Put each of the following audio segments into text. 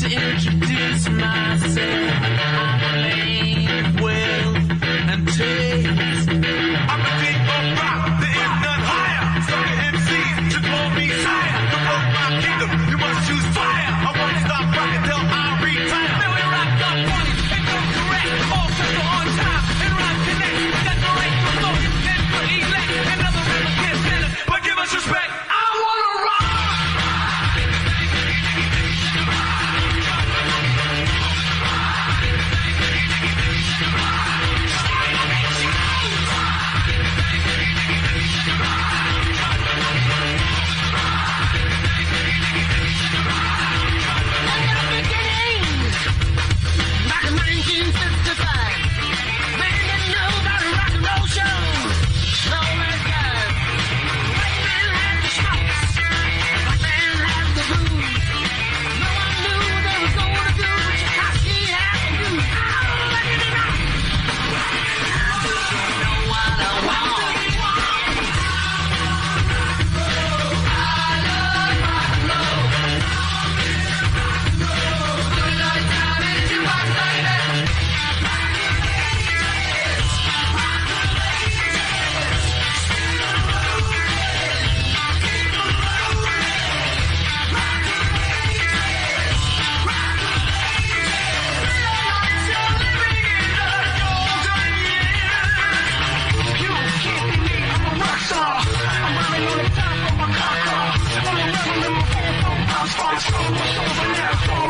to introduce myself. I'm lame, will, and taste. I'm a king of rock, there is none higher. Sucker MCs should call me sire. To rock my kingdom, you must choose fire. I won't stop rocking till I retire. Then we rock up funny and go correct. All circle on time and rhyme connect. Got the right to flow and to elect. Another rapper can't stand it, but give us respect. I wanna rock.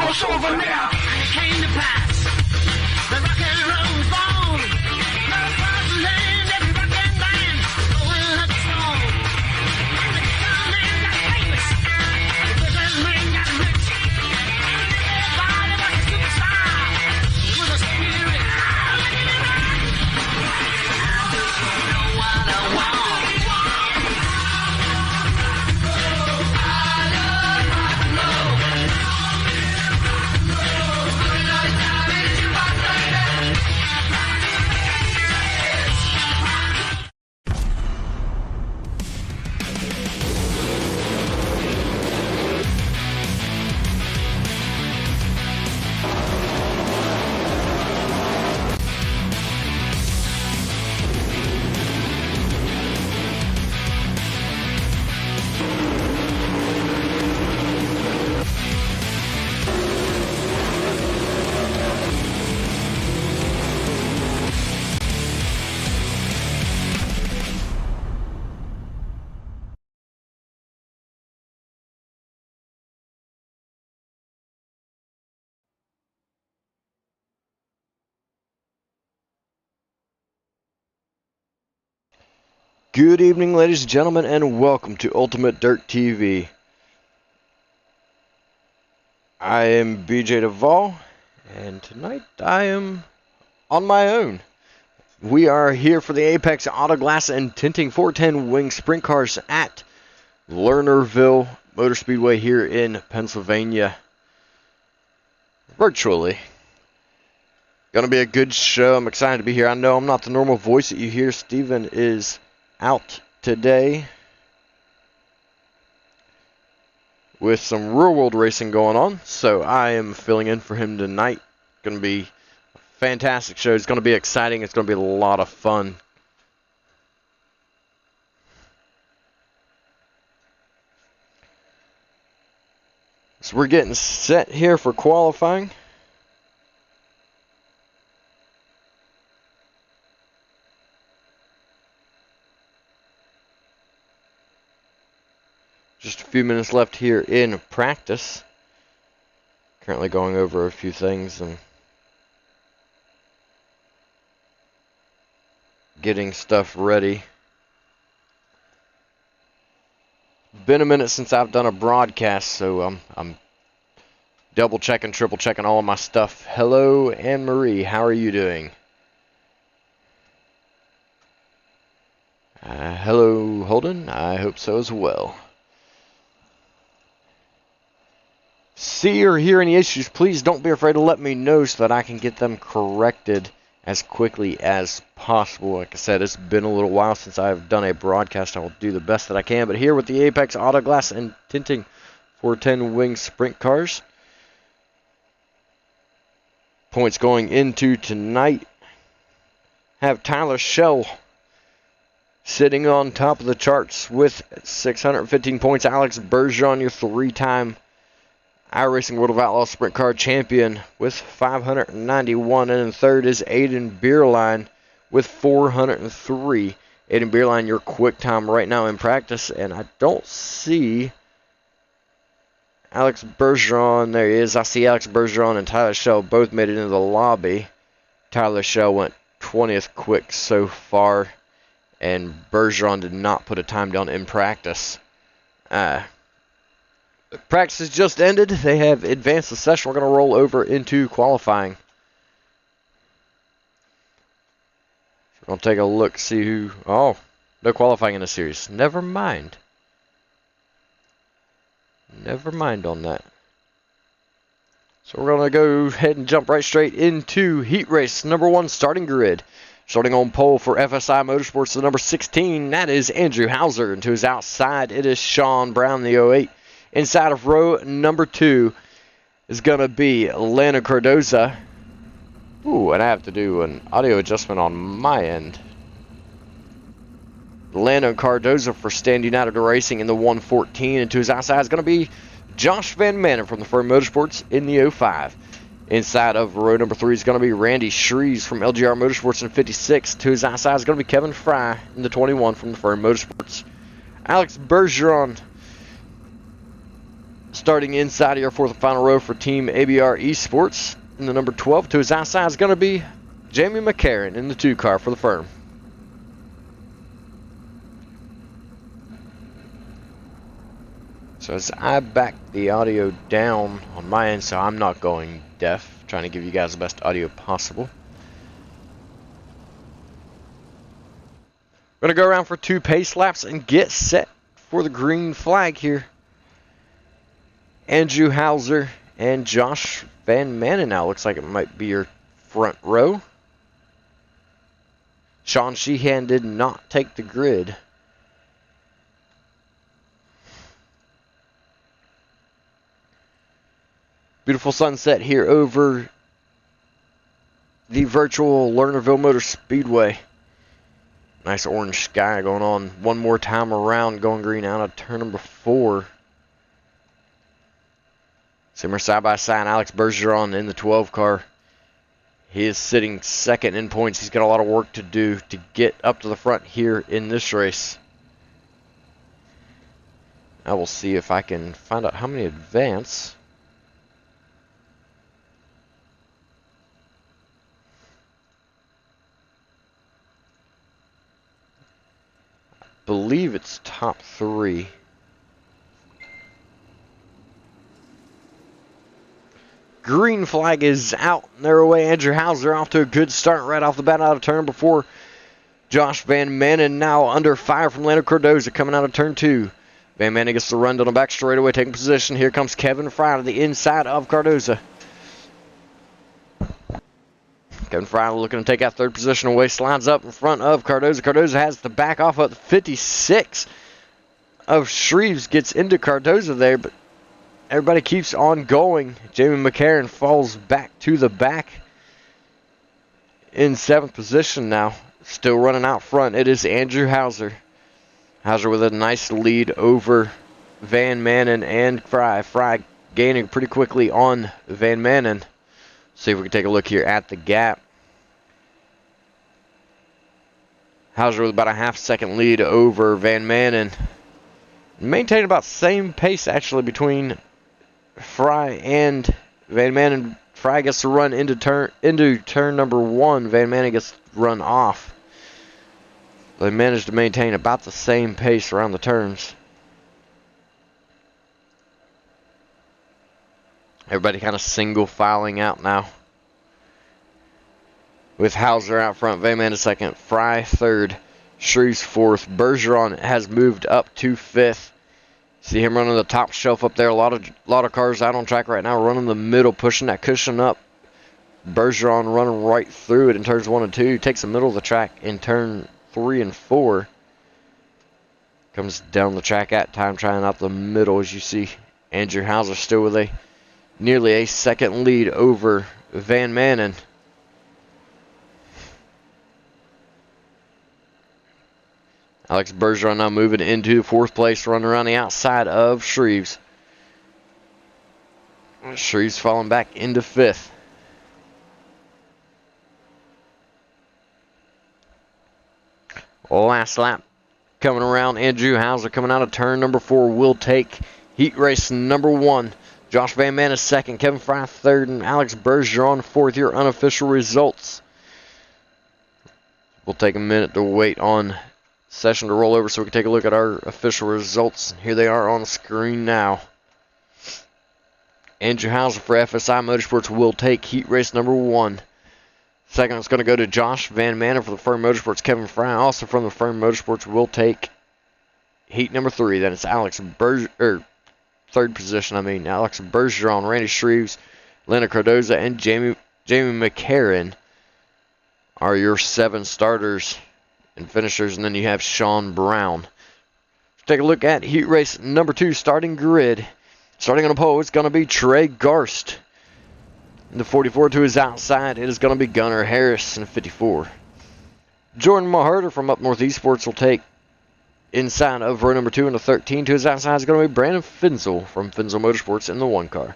What's over now? It came to pass. The rock and roll was born. Love across the land, every rock and band going up the song. And the guitar man got famous. The business man got rich. Everybody was a superstar with a spirit. You know what I want. Good evening, ladies and gentlemen, and welcome to Ultimate Dirt TV. I am BJ Duvall, and tonight I am on my own. We are here for the Apex Auto Glass and Tinting 410 Wing Sprint Cars at Lernerville Motor Speedway here in Pennsylvania. Virtually. Gonna be a good show. I'm excited to be here. I know I'm not the normal voice that you hear. Steven is out today with some real world racing going on, so I am filling in for him tonight. Going to be a fantastic show. It's going to be exciting. It's going to be a lot of fun. So we're getting set here for qualifying. Just a few minutes left here in practice. Currently going over a few things and getting stuff ready. Been a minute since I've done a broadcast, so I'm double checking, triple checking all of my stuff. Hello, Anne Marie. How are you doing? Hello, Holden. I hope so as well. See or hear any issues, please don't be afraid to let me know so that I can get them corrected as quickly as possible. Like I said, it's been a little while since I've done a broadcast. I will do the best that I can. But here with the Apex Auto Glass and Tinting 410 Wing Sprint Cars, Points going into tonight have Tyler Schell sitting on top of the charts with 615 points. Alex Bergeron, your 3-time iRacing World of Outlaws Sprint Car champion, with 591. And in third is Aiden Beerline with 403. Aiden Beerline, your quick time right now in practice. And I don't see Alex Bergeron. There he is. I see Alex Bergeron and Tyler Schell both made it into the lobby. Tyler Schell went 20th quick so far, and Bergeron did not put a time down in practice. Practice has just ended. They have advanced the session. We're going to roll over into qualifying. We're going to take a look, see who... Oh, no qualifying in the series. Never mind. Never mind on that. So we're going to go ahead and jump right straight into heat race number 1 starting grid. Starting on pole for FSI Motorsports, the number 16, that is Andrew Hauser. And to his outside, it is Sean Brown, the 08. Inside of row number 2 is going to be Lando Cardoza. Ooh, and I have to do an audio adjustment on my end. Lando Cardoza for Stand United Racing in the 114. And to his outside is going to be Josh Van Manen from the Firm Motorsports in the 05. Inside of row number 3 is going to be Randy Shreves from LGR Motorsports in 56. To his outside is going to be Kevin Fry in the 21 from the Firm Motorsports. Alex Bergeron starting inside of your 4th and final row for Team ABR Esports in the number 12. To his outside is going to be Jamie McCarron in the 2 car for the Firm. So as I back the audio down on my end, so I'm not going deaf, trying to give you guys the best audio possible. We're going to go around for 2 pace laps and get set for the green flag here. Andrew Hauser and Josh Van Manen now. Looks like it might be your front row. Sean Sheehan did not take the grid. Beautiful sunset here over the virtual Lernerville Motor Speedway. Nice orange sky going on one more time around, going green out of turn number 4. Similar side by side, Alex Bergeron in the 12 car. He is sitting second in points. He's got a lot of work to do to get up to the front here in this race. I will see if I can find out how many advance. Believe it's top 3. Green flag is out. There away. Andrew Hauser off to a good start right off the bat out of turn before Josh Van Manen now under fire from Lando Cardoza coming out of turn 2. Van Manen gets the run down the back straightaway, taking position. Here comes Kevin Fry to the inside of Cardoza. Kevin Fry looking to take out third position away, slides up in front of Cardoza. Cardoza has to back off at 56 of Shreves, gets into Cardoza there, but everybody keeps on going. Jamie McCarron falls back to the back in 7th position now. Still running out front. It is Andrew Hauser. Hauser with a nice lead over Van Manen and Fry. Fry gaining pretty quickly on Van Manen. See if we can take a look here at the gap. Hauser with about a half-second lead over Van Manen. Maintained about the same pace actually between Fry and Van Manen. Fry gets to run into turn number 1. Van Manen gets run off. They managed to maintain about the same pace around the turns. Everybody kind of single filing out now. With Hauser out front, Van Manen second, Fry third, Shreves fourth. Bergeron has moved up to 5th. See him running the top shelf up there. A lot of cars out on track right now, running the middle, pushing that cushion up. Bergeron running right through it in turns 1 and 2. Takes the middle of the track in turn 3 and 4. Comes down the track at time, trying out the middle as you see. Andrew Hauser still with a nearly a second lead over Van Manen. Alex Bergeron now moving into fourth place, running around the outside of Shreves. Shreves falling back into fifth. Last lap coming around. Andrew Hauser coming out of turn number 4 will take heat race number 1. Josh Van Manen is second, Kevin Fry third, and Alex Bergeron fourth. Your unofficial results. We'll take a minute to wait on session to roll over so we can take a look at our official results. Here they are on the screen now. Andrew Hauser for FSI Motorsports will take heat race number 1. Second is going to go to Josh Van Manen for the Firm Motorsports. Kevin Fry, also from the Firm Motorsports, will take heat number 3. Then it's third position, Alex Bergeron, Randy Shreves, Leonard Cardoza, and Jamie McCarron are your 7 starters and finishers. And then you have Sean Brown. Take a look at heat race number 2 starting grid. Starting on the pole, it's going to be Trey Garst. In the 44 to his outside, it is going to be Gunnar Harris in the 54. Jordan Maherter from Up North Esports will take inside of row number 2, and the 13 to his outside is going to be Brandon Finzel from Finzel Motorsports in the 1 car.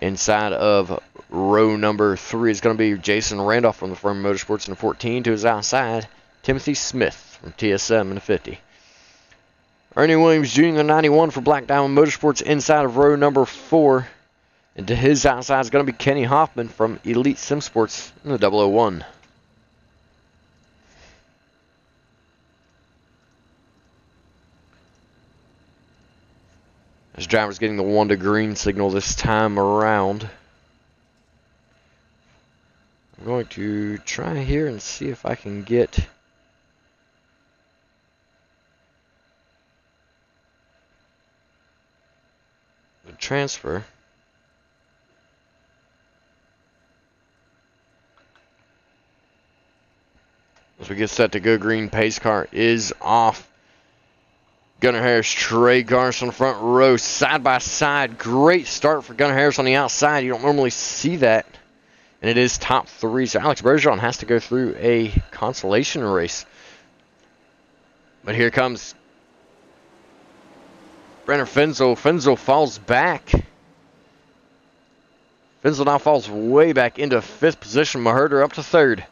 Inside of row number 3 is going to be Jason Randolph from the Firm Motorsports, and the 14 to his outside, Timothy Smith from TSM in the 50. Ernie Williams Jr. in the 91 for Black Diamond Motorsports inside of row number 4. And to his outside is going to be Kenny Hoffman from Elite Sim Sports in the 001. This driver's getting the 1 to green signal this time around. I'm going to try here and see if I can get the transfer. As we get set to go green, pace car is off. Gunnar Harris, Trey Garst on the front row, side by side. Great start for Gunnar Harris on the outside. You don't normally see that. And it is top 3. So Alex Bergeron has to go through a consolation race. But here comes Brenner Finzel. Finzel falls back. Finzel now falls way back into 5th position. Maherter up to 3rd.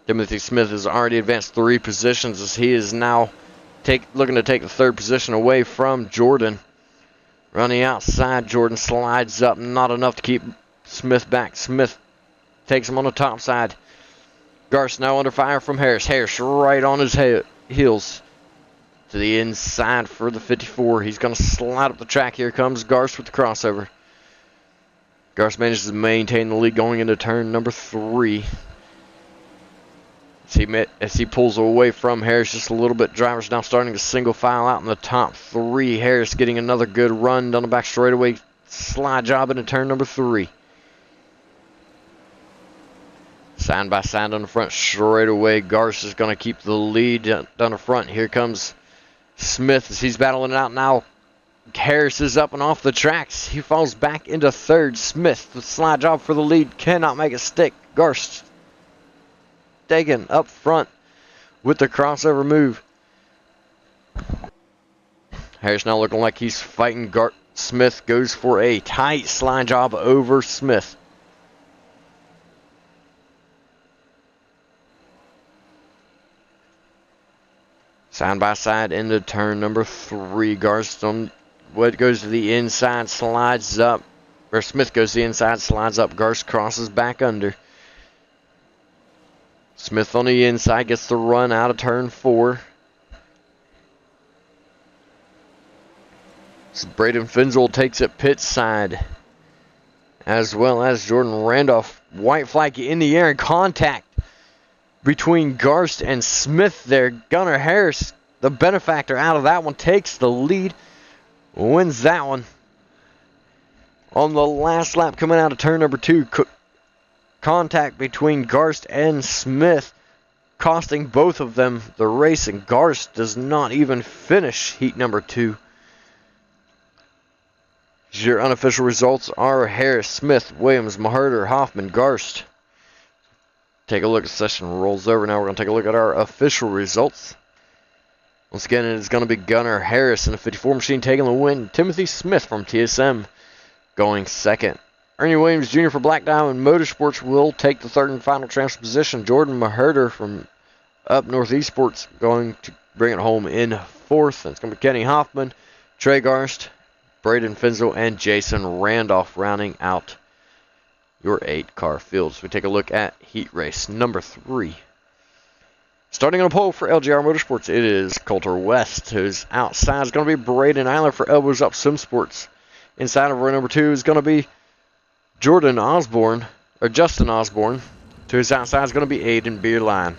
Timothy Smith has already advanced 3 positions as he is now looking to take the 3rd position away from Jordan. Running outside, Jordan slides up, not enough to keep Smith back. Smith takes him on the top side. Garst now under fire from Harris. Harris right on his heels to the inside for the 54. He's going to slide up the track. Here comes Garst with the crossover. Garst manages to maintain the lead going into turn number 3. As he pulls away from Harris just a little bit, drivers now starting to single file out in the top 3. Harris getting another good run down the back straightaway. Slide job into turn number 3. Side by side on the front straightaway. Garst is going to keep the lead down the front. Here comes Smith as he's battling it out now. Harris is up and off the tracks. He falls back into 3rd. Smith, the slide job for the lead, cannot make it stick. Garst Dagan up front with the crossover move. Harris now looking like he's fighting Smith. Goes for a tight slide job over Smith. Side by side into turn number 3. Garst on what goes to the inside, slides up. Or Smith goes to the inside, slides up. Garst crosses back under. Smith on the inside gets the run out of turn 4. So Braden Finzel takes it pit side. As well as Jordan Randolph. White flag in the air and contact between Garst and Smith there. Gunnar Harris, the benefactor out of that one, takes the lead. Wins that one. On the last lap coming out of turn number 2. Contact between Garst and Smith, costing both of them the race, and Garst does not even finish heat number 2. Your unofficial results are Harris, Smith, Williams, Maherter, Hoffman, Garst. Take a look. Session rolls over. Now we're going to take a look at our official results. Once again, it is going to be Gunnar Harris in the 54 machine taking the win. Timothy Smith from TSM going second. Ernie Williams Jr. for Black Diamond Motorsports will take the third and final transfer position. Jordan Maherter from Up North Esports going to bring it home in fourth. It's going to be Kenny Hoffman, Trey Garst, Braden Finzel, and Jason Randolph rounding out your 8-car fields. We take a look at heat race number 3. Starting on a pole for LGR Motorsports, it is Coulter West, who's outside is going to be Braden Eiler for Elbows Up Sim Sports. Inside of row number 2 is going to be Justin Osborne. To his outside is going to be Aiden Beerline.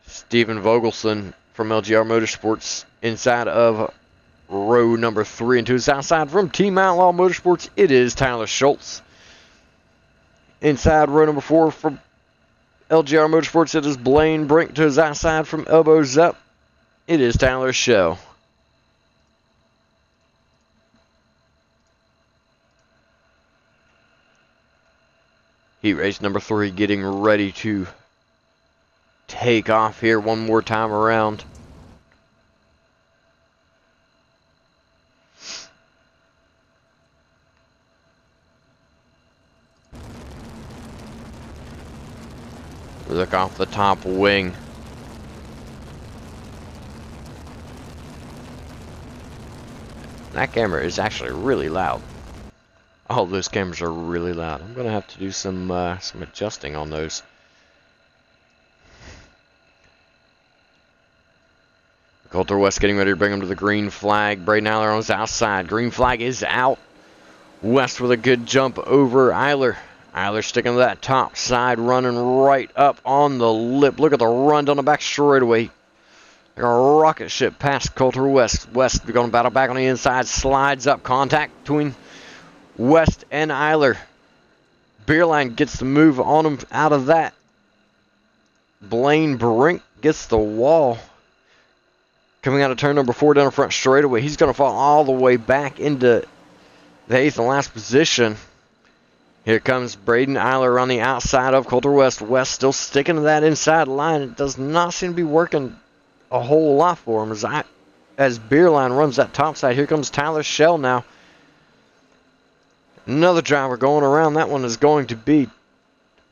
Steven Vogelson from LGR Motorsports inside of row number 3. And to his outside from Team Outlaw Motorsports, it is Tyler Schultz. Inside row number 4 from LGR Motorsports, it is Blaine Brink. To his outside from Elbows Up, it is Tyler Shell. Heat race number 3 getting ready to take off here one more time around. Look off the top wing. That camera is actually really loud. All those cameras are really loud. I'm gonna have to do some adjusting on those. Coulter West getting ready to bring him to the green flag. Braden Eiler on his outside. Green flag is out. West with a good jump over Eiler. Eiler sticking to that top side, running right up on the lip. Look at the run down the back straightaway. Like a rocket ship past Coulter West. West going to battle back on the inside. Slides up. Contact between West and Eiler. Beerline gets the move on him out of that. Blaine Brink gets the wall. Coming out of turn number 4 down the front straightaway. He's going to fall all the way back into the 8th and last position. Here comes Braden Eiler on the outside of Coulter West. West still sticking to that inside line. It does not seem to be working a whole lot for him as Beerline runs that top side. Here comes Tyler Shell now. Another driver going around. That one is going to be, I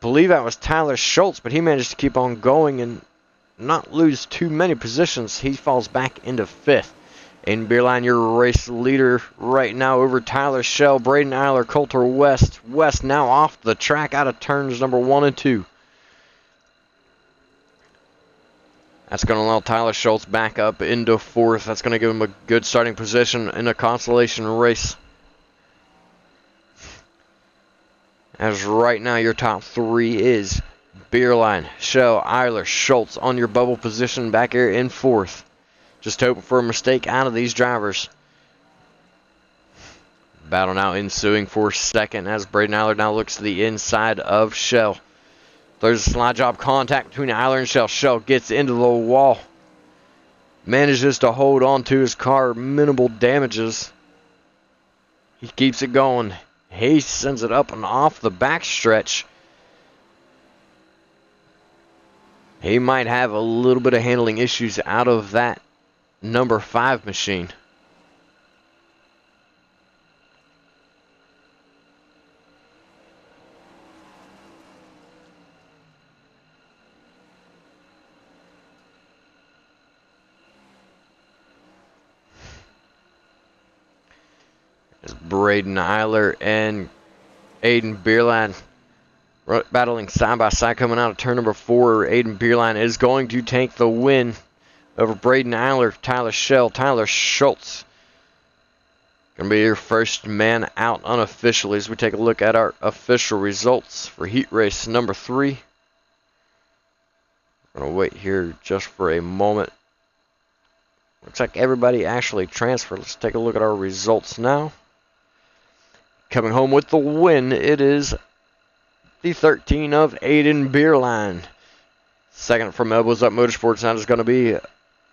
believe that was Tyler Schultz, but he managed to keep on going and not lose too many positions. He falls back into 5th. Aiden Beerline, your race leader right now over Tyler Shell. Braden Eiler, Coulter West. West now off the track out of turns number 1 and 2. That's going to allow Tyler Schultz back up into 4th. That's going to give him a good starting position in a consolation race. As right now your top 3 is Beerline, Shell, Eiler, Schultz on your bubble position back here in 4th. Just hoping for a mistake out of these drivers. Battle now ensuing for 2nd as Braden Eiler now looks to the inside of Shell. There's a slide job contact between Eiler and Shell. Shell gets into the wall. Manages to hold on to his car. Minimal damages. He keeps it going. He sends it up and off the backstretch. He might have a little bit of handling issues out of that number 5 machine. As Braden Eiler and Aiden Beerline battling side by side coming out of turn number 4. Aiden Beerline is going to take the win over Braden Eiler, Tyler Shell, Tyler Schultz. Going to be your first man out unofficially as we take a look at our official results for heat race number 3. I'm going to wait here just for a moment. Looks like everybody actually transferred. Let's take a look at our results now. Coming home with the win, it is the 13 of Aiden Beerline. Second from Elbows Up Motorsports, now is going to be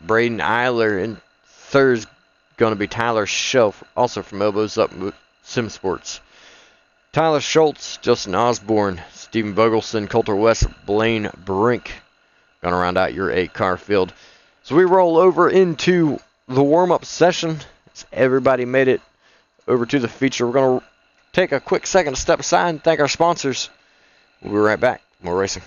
Braden Eiler. And third is going to be Tyler Schell, also from Elbows Up Sim Sports. Tyler Schultz, Justin Osborne, Stephen Vogelson, Coulter West, Blaine Brink. Gonna round out your 8-car field. So we roll over into the warm-up session. As everybody made it over to the feature. We're gonna take a quick second to step aside and thank our sponsors. We'll be right back. More racing.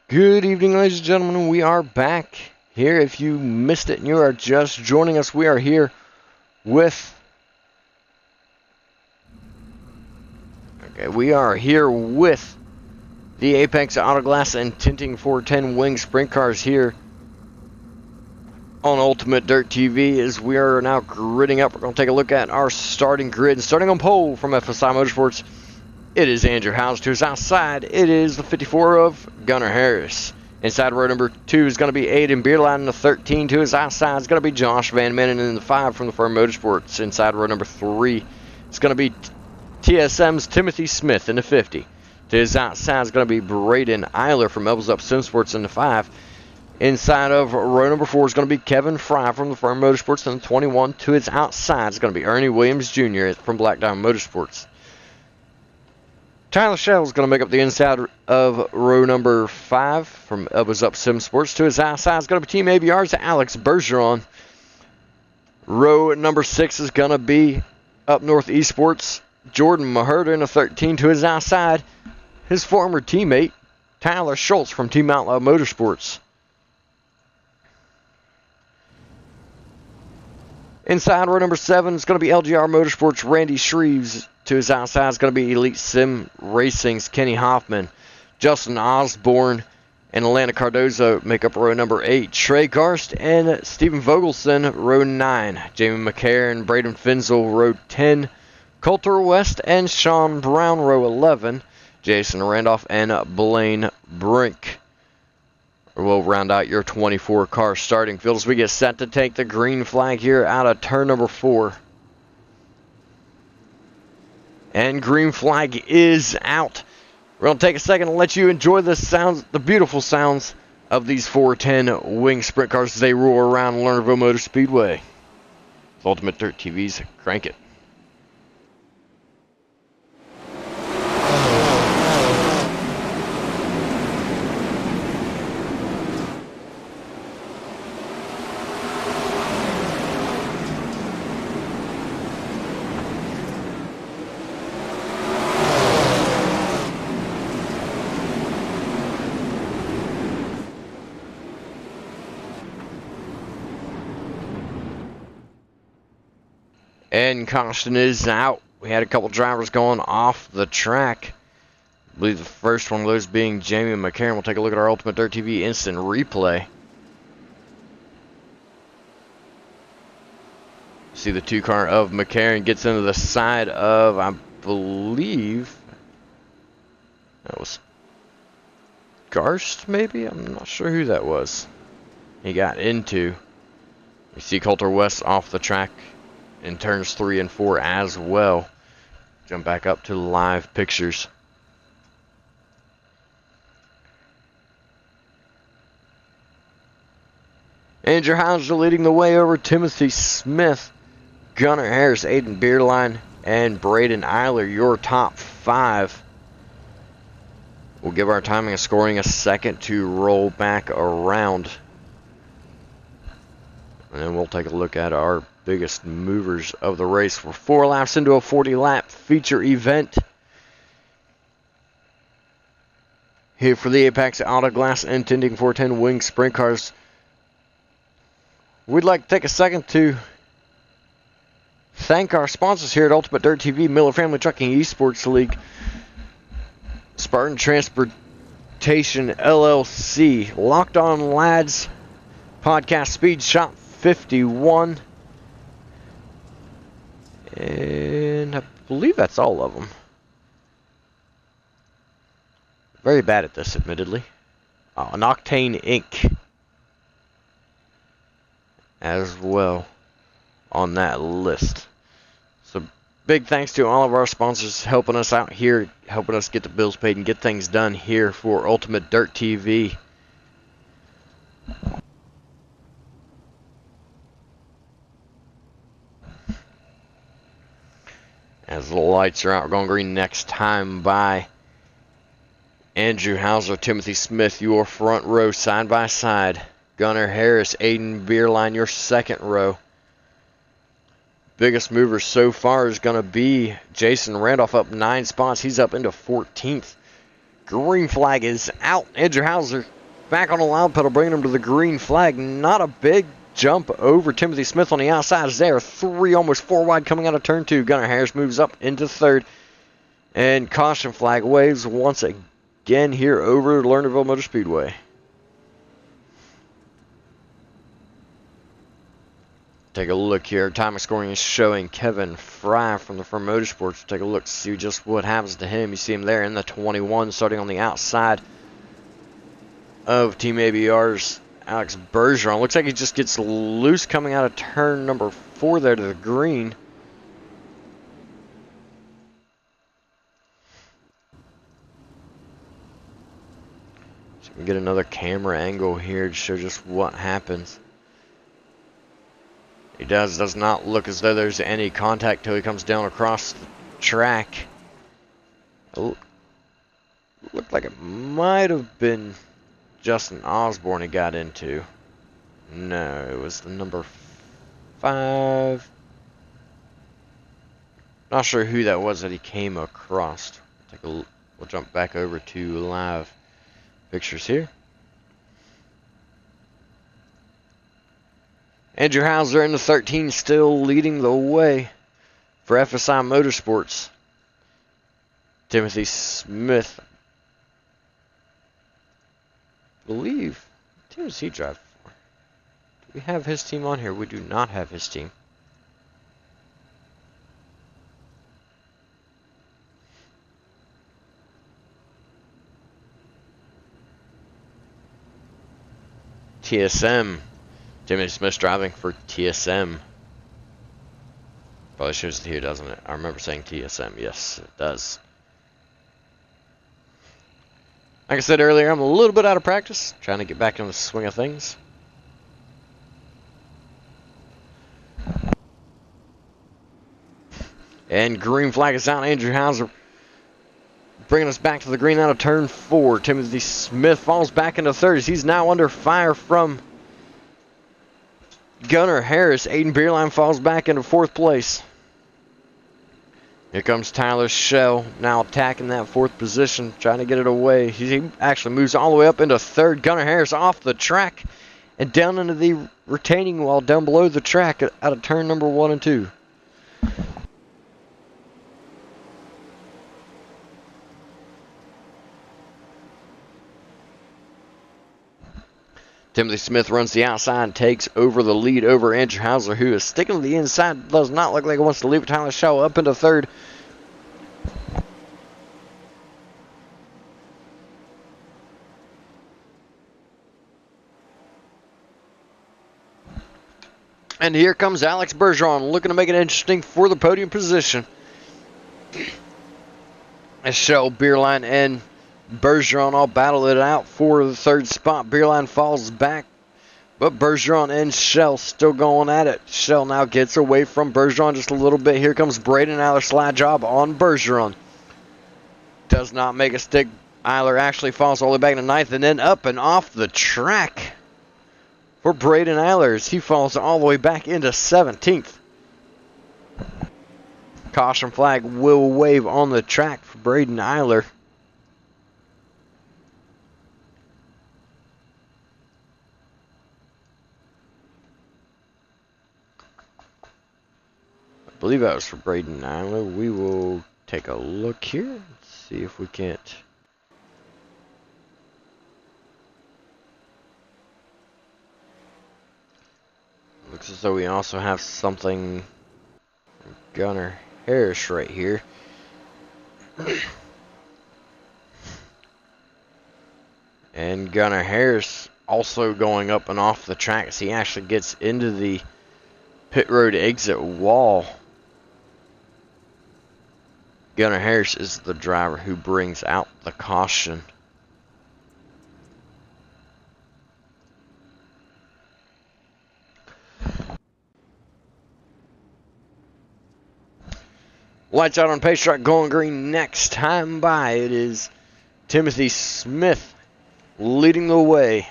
Good evening, ladies and gentlemen. We are back here. If you missed it and you are just joining us, we are here with... we are here with the Apex Autoglass and Tinting 410 Wing Sprint Cars here on Ultimate Dirt TV. As we are now gridding up, we're going to take a look at our starting grid. Starting on pole from FSI Motorsports, it is Andrew Howes. To his outside, it is the 54 of Gunnar Harris. Inside row number 2 is going to be Aiden Beerline, and the 13 to his outside is going to be Josh Van Manen, and then the 5 from the Firm Motorsports. Inside row number 3 is going to be TSM's Timothy Smith in the 50. To his outside is going to be Braden Eiler from Elbows Up Sim Sports in the 5. Inside of row number 4 is going to be Kevin Fry from the Firm Motorsports, and the 21 to his outside is going to be Ernie Williams Jr. from Black Diamond Motorsports. Tyler Shell is going to make up the inside of row number 5 from Elbows Up Sim Sports. To his outside is going to be Team ABR's Alex Bergeron. Row number 6 is going to be Up North Esports, Jordan Maherter in the 13. To his outside, his former teammate, Tyler Schultz from Team Outlaw Motorsports. Inside row number 7 is going to be LGR Motorsports, Randy Shreves. To his outside is going to be Elite Sim Racing's Kenny Hoffman. Justin Osborne and Atlanta Cardozo make up row number 8. Trey Garst and Stephen Vogelson, row 9. Jamie McCarron, Braden Finzel, row 10. Coulter West and Sean Brown, row 11. Jason Randolph and Blaine Brink will round out your 24-car starting field as we get set to take the green flag here out of turn number 4. And green flag is out. We're going to take a second and let you enjoy the sounds, the beautiful sounds of these 410 Wing Sprint Cars as they roar around Lernerville Motor Speedway. It's Ultimate Dirt TV's Crank It. And caution is out. We had a couple drivers going off the track. I believe the first one of those being Jamie McCarron. We'll take a look at our Ultimate Dirt TV instant replay. See the 2-car of McCarron gets into the side of, I believe, that was Garst, maybe? I'm not sure who that was. He got into. You see Coulter West off the track in turns 3 and 4 as well. Jump back up to live pictures. Andrew Hauser leading the way over Timothy Smith, Gunnar Harris, Aiden Beerline, and Braden Eiler, your top 5. We'll give our timing and scoring a second to roll back around. And then we'll take a look at our biggest movers of the race. We're 4 laps into a 40-lap feature event here for the Apex Auto Glass and Tinting 410 Wing Sprint Cars. We'd like to take a second to thank our sponsors here at Ultimate Dirt TV, Miller Family Trucking Esports League, Spartan Transportation LLC, Locked On Lads, Podcast Speed Shop 51, and I believe that's all of them. Very bad at this, admittedly. And Octane Inc. as well on that list. So big thanks to all of our sponsors helping us out here, helping us get the bills paid and get things done here for Ultimate Dirt TV. As the lights are out, going green next time by Andrew Hauser, Timothy Smith, your front row side by side. Gunnar Harris, Aiden Beerline, your second row. Biggest mover so far is going to be Jason Randolph, up 9 spots. He's up into 14th. Green flag is out. Andrew Hauser back on the loud pedal, bringing him to the green flag. Not a big jump over Timothy Smith on the outside as there. 3, almost 4 wide coming out of turn 2. Gunnar Harris moves up into 3rd. And caution flag waves once again here over Lernerville Motor Speedway. Take a look here. Time scoring is showing Kevin Fry from the Firm Motorsports. Take a look, see just what happens to him. You see him there in the 21, starting on the outside of Team ABR's Alex Bergeron. Looks like he just gets loose coming out of turn number 4 there to the green. So we can get another camera angle here to show just what happens. He does not look as though there's any contact till he comes down across the track. It looked like it might have been Justin Osborne he got into. No, it was the number 5. Not sure who that was that he came across. We'll jump back over to live pictures here. Andrew Hauser in the 13, still leading the way for FSI Motorsports. Timothy Smith, I believe, what team does he drive for? Do we have his team on here? We do not have his team. TSM. Timothy Smith driving for TSM. Probably shows it here, doesn't it? I remember saying TSM. Yes, it does. Like I said earlier, I'm a little bit out of practice. Trying to get back in the swing of things. And green flag is out. Andrew Hauser bringing us back to the green out of turn 4. Timothy Smith falls back into 3rd. He's now under fire from Gunnar Harris. Aiden Beerline falls back into 4th place. Here comes Tyler Schell, now attacking that 4th position, trying to get it away. He actually moves all the way up into 3rd. Gunnar Harris off the track and down into the retaining wall down below the track out of turn number 1 and 2. Timothy Smith runs the outside and takes over the lead over Andrew Hauser, who is sticking to the inside. Does not look like he wants to leave it. Tyler Schell up into 3rd. And here comes Alex Bergeron, looking to make it interesting for the podium position. As Schell, Beerline, and Bergeron all battle it out for the 3rd spot. Beerline falls back But Bergeron and Shell still going at it. Shell now gets away from Bergeron just a little bit. Here comes Braden Eiler, slide job on Bergeron. Does not make a stick. Eiler actually falls all the way back to ninth and then up and off the track for Braden Eiler as he falls all the way back into 17th. Caution flag will wave on the track for Braden Eiler. I believe that was for Braden Eiler. We will take a look here. See if we can't. Looks as though we also have something from Gunnar Harris right here. And Gunnar Harris also going up and off the track as he actually gets into the pit road exit wall. Gunnar Harris is the driver who brings out the caution. Lights out on pace track, going green next time by. It is Timothy Smith leading the way.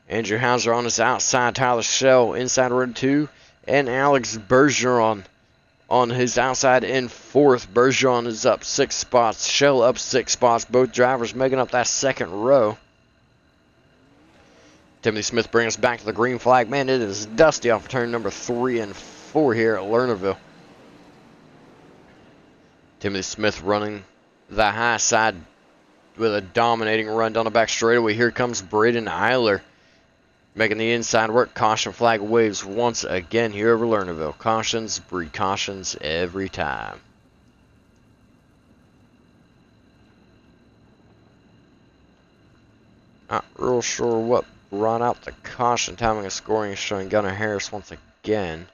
Andrew Hauser on his outside, Tyler Shell inside row 2, and Alex Bergeron on his outside in 4th. Bergeron is up 6 spots, Shell up 6 spots, both drivers making up that second row. Timothy Smith brings us back to the green flag. Man, it is dusty off of turn number 3 and 4 here at Lernerville. Timothy Smith running the high side with a dominating run down the back straightaway. Here comes Braden Eiler making the inside work. Caution flag waves once again here over Lernerville. Cautions breed cautions every time. Not real sure what brought out the caution. Timing of scoring is showing Gunnar Harris once again.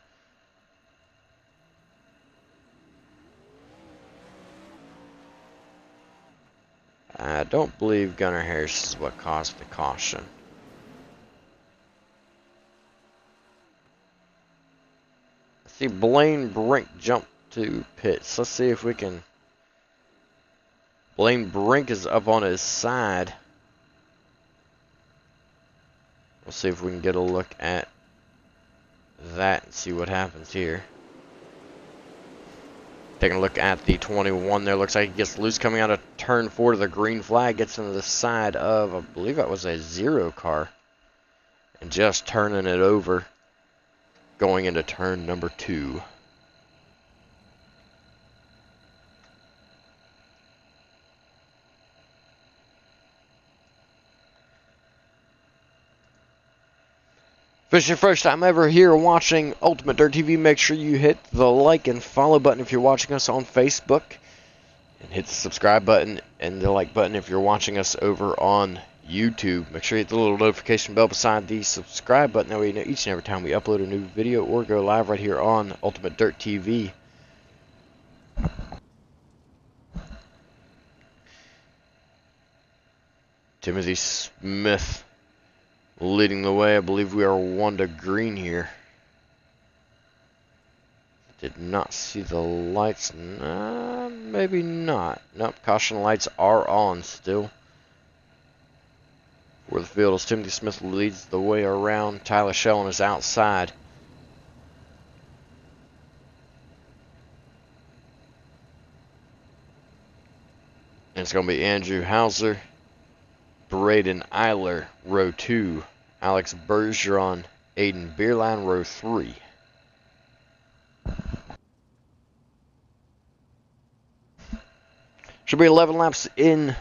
I don't believe Gunnar Harris is what caused the caution. See, Blaine Brink jumped to pits. Let's see if we can. Blaine Brink is up on his side. We'll see if we can get a look at that and see what happens here. Taking a look at the 21 there. Looks like he gets loose coming out of turn 4 to the green flag. Gets into the side of, I believe that was a 0 car. And just turning it over. Going into turn number 2. If it's your first time ever here watching Ultimate Dirt TV, make sure you hit the like and follow button if you're watching us on Facebook. And hit the subscribe button and the like button if you're watching us over on YouTube. Make sure you hit the little notification bell beside the subscribe button. That way you know each and every time we upload a new video or go live right here on Ultimate Dirt TV. Timothy Smith leading the way. I believe we are 1 to green here. Did not see the lights. Nah, maybe not. Nope, caution lights are on still. For the field as Timothy Smith leads the way around. Tyler Shell on his outside. And it's going to be Andrew Hauser, Braden Eiler, row 2. Alex Bergeron, Aiden Beerline, row 3. Should be 11 laps in,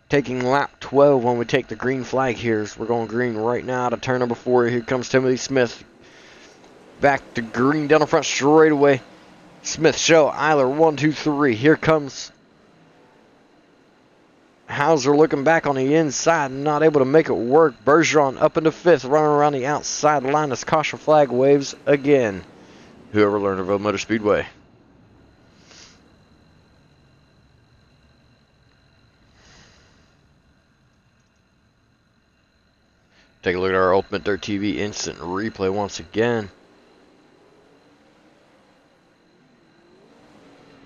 taking lap 12 when we take the green flag here. So we're going green right now to turn number 4. Here comes Timothy Smith. Back to green down the front straightaway. Smith, Shell, Eiler, 1, 2, 3. Here comes Hauser looking back on the inside, not able to make it work. Bergeron up into 5th, running around the outside line as caution flag waves again. Whoever Lernerville Motor Speedway. Take a look at our Ultimate Dirt TV instant replay once again.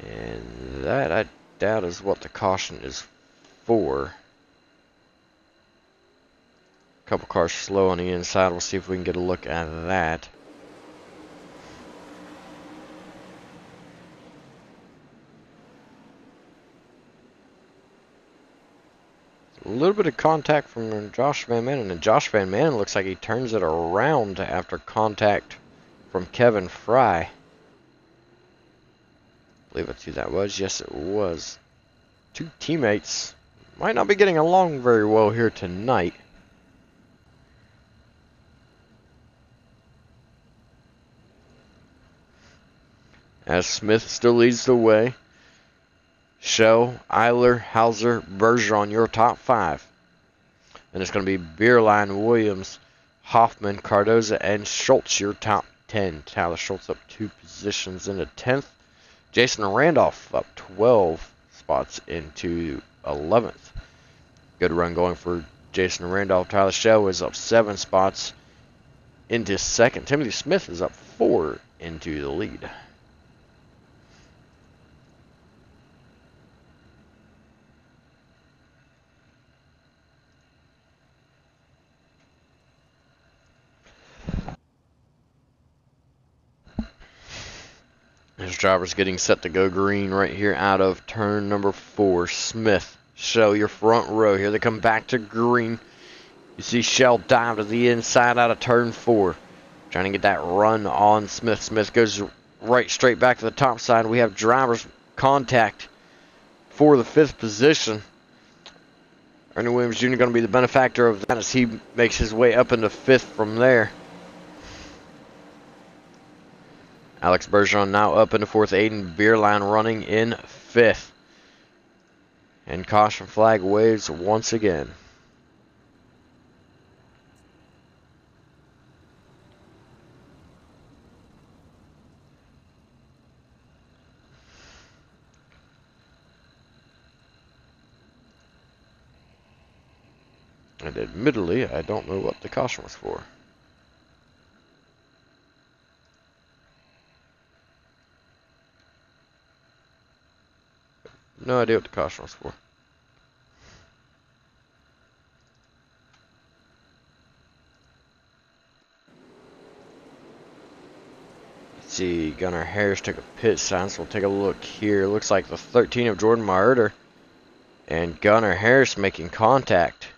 And that, I doubt, is what the caution is for. A couple cars slow on the inside. We'll see if we can get a look at that. A little bit of contact from Josh Van Manen, and Josh Van Manen looks like he turns it around after contact from Kevin Fry. I believe that's who that was. Yes, it was. Two teammates might not be getting along very well here tonight. As Smith still leads the way. Shell, Eiler, Hauser, Bergeron, your top 5. And it's going to be Beerline, Williams, Hoffman, Cardoza, and Schultz, your top 10. Tyler Schultz up 2 positions into 10th. Jason Randolph up 12 spots into 11th. Good run going for Jason Randolph. Tyler Shell is up 7 spots into 2nd. Timothy Smith is up 4 into the lead. His driver's getting set to go green right here out of turn number 4. Smith, Shell, your front row. Here they come back to green. You see Shell dive to the inside out of turn 4. Trying to get that run on Smith. Smith goes right straight back to the top side. We have drivers contact for the 5th position. Ernie Williams Jr. going to be the benefactor of that as he makes his way up into 5th from there. Alex Bergeron now up into 4th. Aiden Beerline running in 5th. And caution flag waves once again. And admittedly, I don't know what the caution was for. No idea what the caution was for. Let's see, Gunnar Harris took a pit sign, so we'll take a look here. Looks like the 13 of Jordan Mauerter and Gunnar Harris making contact.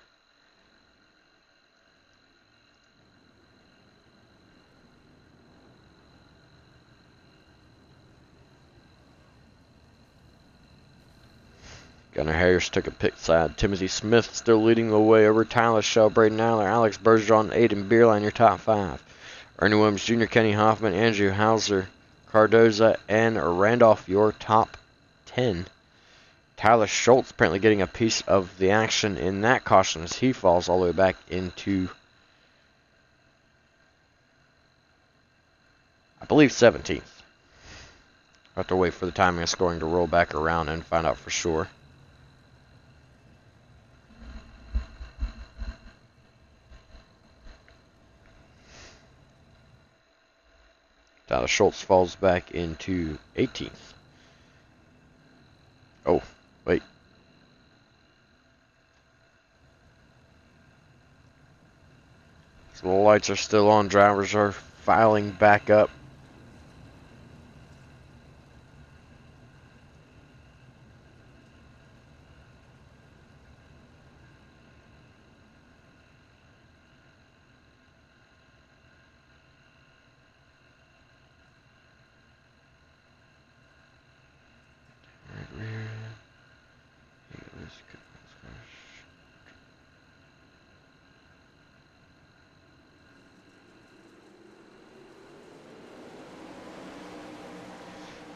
Gunnar Harris took a pit side. Timothy Smith still leading the way over Tyler Shell, Braden Eiler, Alex Bergeron, Aiden Beerline, your top 5. Ernie Williams Jr., Kenny Hoffman, Andrew Hauser, Cardoza, and Randolph, your top 10. Tyler Schultz apparently getting a piece of the action in that caution as he falls all the way back into, I believe, 17th. I'll have to wait for the timing of scoring to roll back around and find out for sure. Tyler Schultz falls back into 18th. Oh, wait. So the lights are still on. Drivers are filing back up.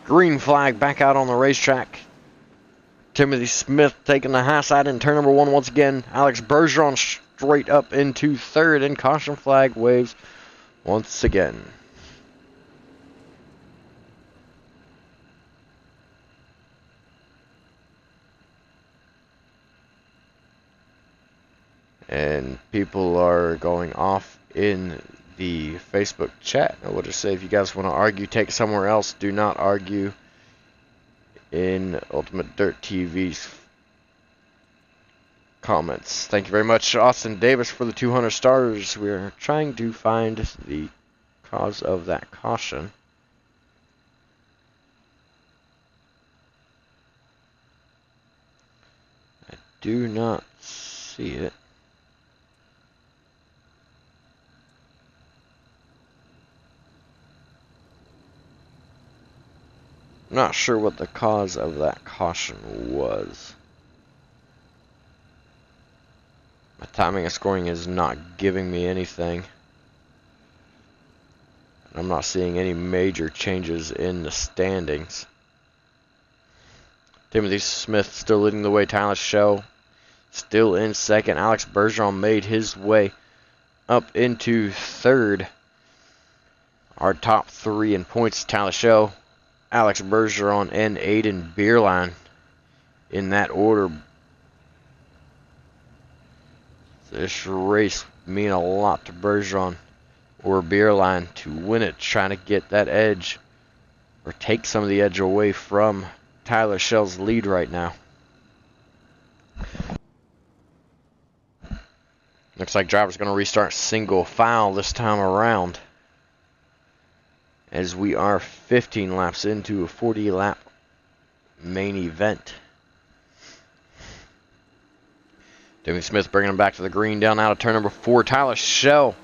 Green flag back out on the racetrack. Timothy Smith taking the high side in turn number 1 once again. Alex Bergeron straight up into 3rd, and caution flag waves once again. And people are going off in the Facebook chat. I will just say, if you guys want to argue, take it somewhere else. Do not argue in Ultimate Dirt TV's comments. Thank you very much, Austin Davis, for the 200 stars. We are trying to find the cause of that caution. I do not see it. I'm not sure what the cause of that caution was. My timing of scoring is not giving me anything. I'm not seeing any major changes in the standings. Timothy Smith still leading the way. Tyler Shell still in second. Alex Bergeron made his way up into third. Our top three in points: Tyler Shell, Alex Bergeron, and Aiden Beerline, in that order. This race mean a lot to Bergeron or Beerline to win it, trying to get that edge or take some of the edge away from Tyler Shell's lead right now. Looks like driver's going to restart single file this time around, as we are 15 laps into a 40 lap main event. Timothy Smith bringing him back to the green, down out of turn number 4. Tyler Shell,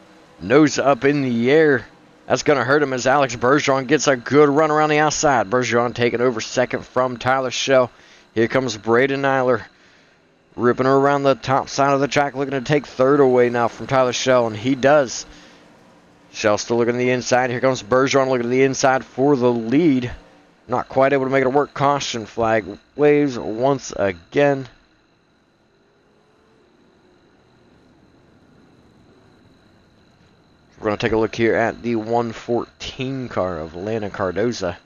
nose up in the air. That's going to hurt him as Alex Bergeron gets a good run around the outside. Bergeron taking over second from Tyler Shell. Here comes Braden Eiler, ripping her around the top side of the track, looking to take third away now from Tyler Shell, and he does. Shell still looking to the inside. Here comes Bergeron looking to the inside for the lead. Not quite able to make it work. Caution flag waves once again. We're going to take a look here at the 114 car of Landon Cardoza.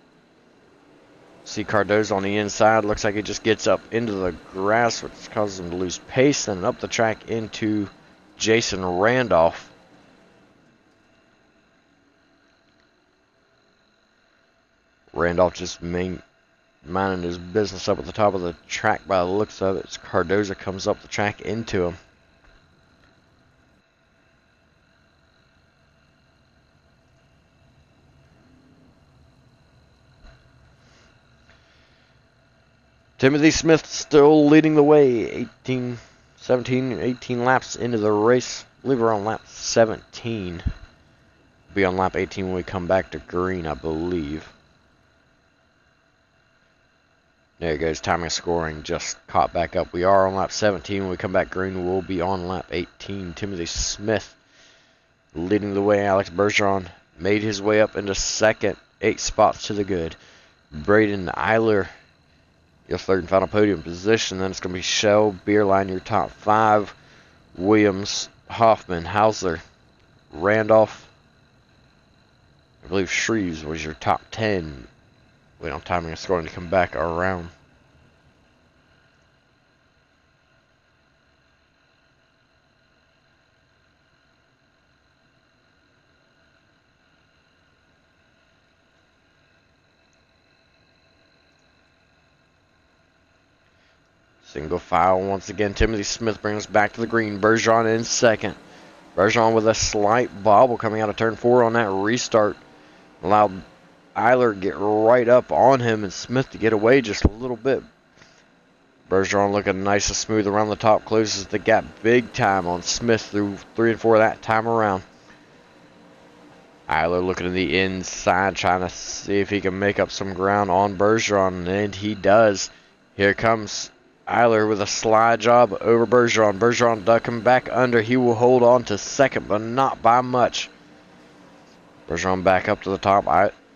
See Cardoza on the inside. Looks like he just gets up into the grass, which causes him to lose pace. Then up the track into Jason Randolph. Randolph just minding his business up at the top of the track by the looks of it. As Cardoza comes up the track into him. Timothy Smith still leading the way. 18 laps into the race. I believe we're on lap 17. We'll be on lap 18 when we come back to green, I believe. There it goes. Timing scoring just caught back up. We are on lap 17. When we come back green, we'll be on lap 18. Timothy Smith leading the way. Alex Bergeron made his way up into second. 8 spots to the good. Braden Eiler, your third and final podium position. Then it's going to be Shell, Beerline, your top 5. Williams, Hoffman, Hausler, Randolph. I believe Shreves was your top 10. Wait on timing and scoring to come back around. Single file once again. Timothy Smith brings us back to the green. Bergeron in second. Bergeron with a slight bobble coming out of turn 4 on that restart. Allowed Eiler get right up on him and Smith to get away just a little bit. Bergeron looking nice and smooth around the top. Closes the gap big time on Smith through 3 and 4 that time around. Eiler looking to the inside, trying to see if he can make up some ground on Bergeron, and he does. Here comes Eiler with a slide job over Bergeron. Bergeron ducking back under. He will hold on to second, but not by much. Bergeron back up to the top.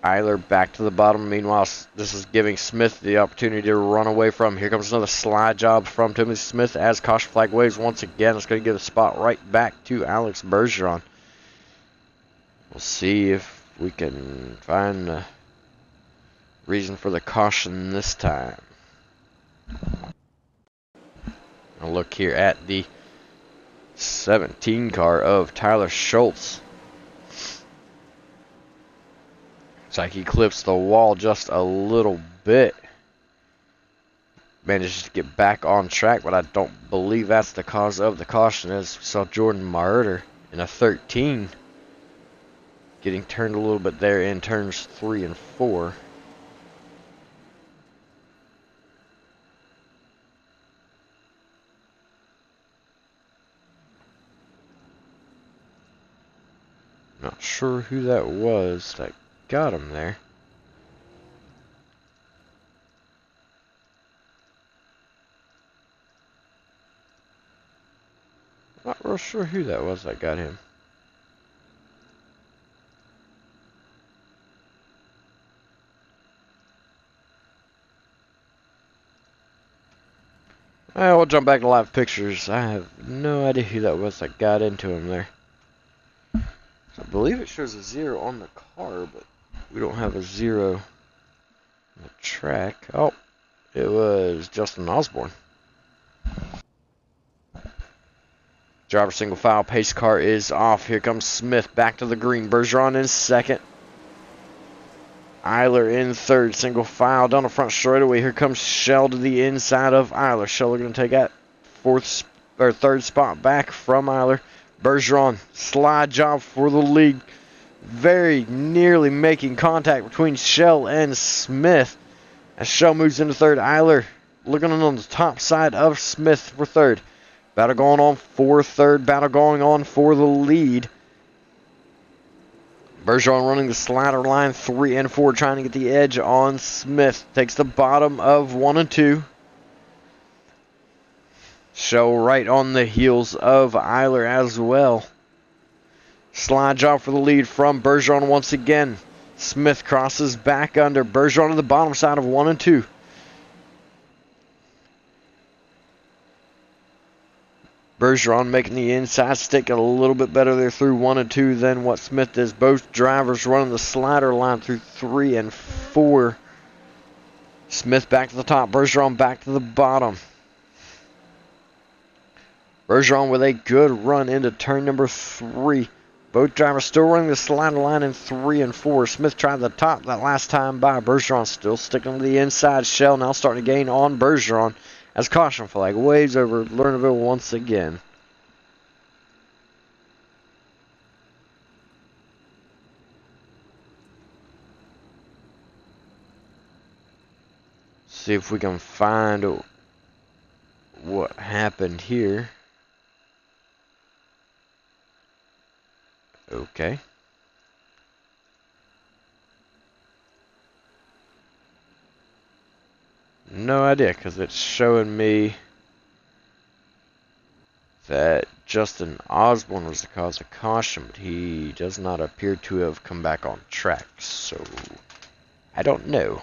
Eiler back to the bottom. Meanwhile, this is giving Smith the opportunity to run away from. Here comes another slide job from Timothy Smith as caution flag waves once again. It's going to give the spot right back to Alex Bergeron. We'll see if we can find a reason for the caution this time. I'll look here at the 17 car of Tyler Schultz. Looks like he clips the wall just a little bit. Manages to get back on track, but I don't believe that's the cause of the caution, as we saw Jordan Marder in a 13 getting turned a little bit there in turns 3 and 4. Not sure who that was that got him there. Not real sure who that was that got him. Alright, we'll jump back to live pictures. I have no idea who that was that got into him there. I believe it shows a 0 on the car, but we don't have a 0 on the track. Oh, it was Justin Osborne. Driver single file, pace car is off. Here comes Smith back to the green. Bergeron in second. Eiler in third. Single file down the front straightaway. Here comes Shell to the inside of Eiler. Shell going to take that third spot back from Eiler. Bergeron, slide job for the lead. Very nearly making contact between Shell and Smith. As Shell moves into third, Eiler looking on the top side of Smith for third. Battle going on for third. Battle going on for the lead. Bergeron running the slider line 3 and 4, trying to get the edge on Smith. Takes the bottom of 1 and 2. Shell right on the heels of Eiler as well. Slide job for the lead from Bergeron once again. Smith crosses back under. Bergeron to the bottom side of 1 and 2. Bergeron making the inside stick a little bit better there through 1 and 2 than what Smith does. Both drivers running the slider line through 3 and 4. Smith back to the top. Bergeron back to the bottom. Bergeron with a good run into turn number 3. Both drivers still running the slider line in 3 and 4. Smith tried the top that last time by. Bergeron still sticking to the inside. Shell now starting to gain on Bergeron as caution flag waves over Lernerville once again. See if we can find what happened here. Okay. No idea, because it's showing me that Justin Osborne was the cause of caution, but he does not appear to have come back on track, so I don't know.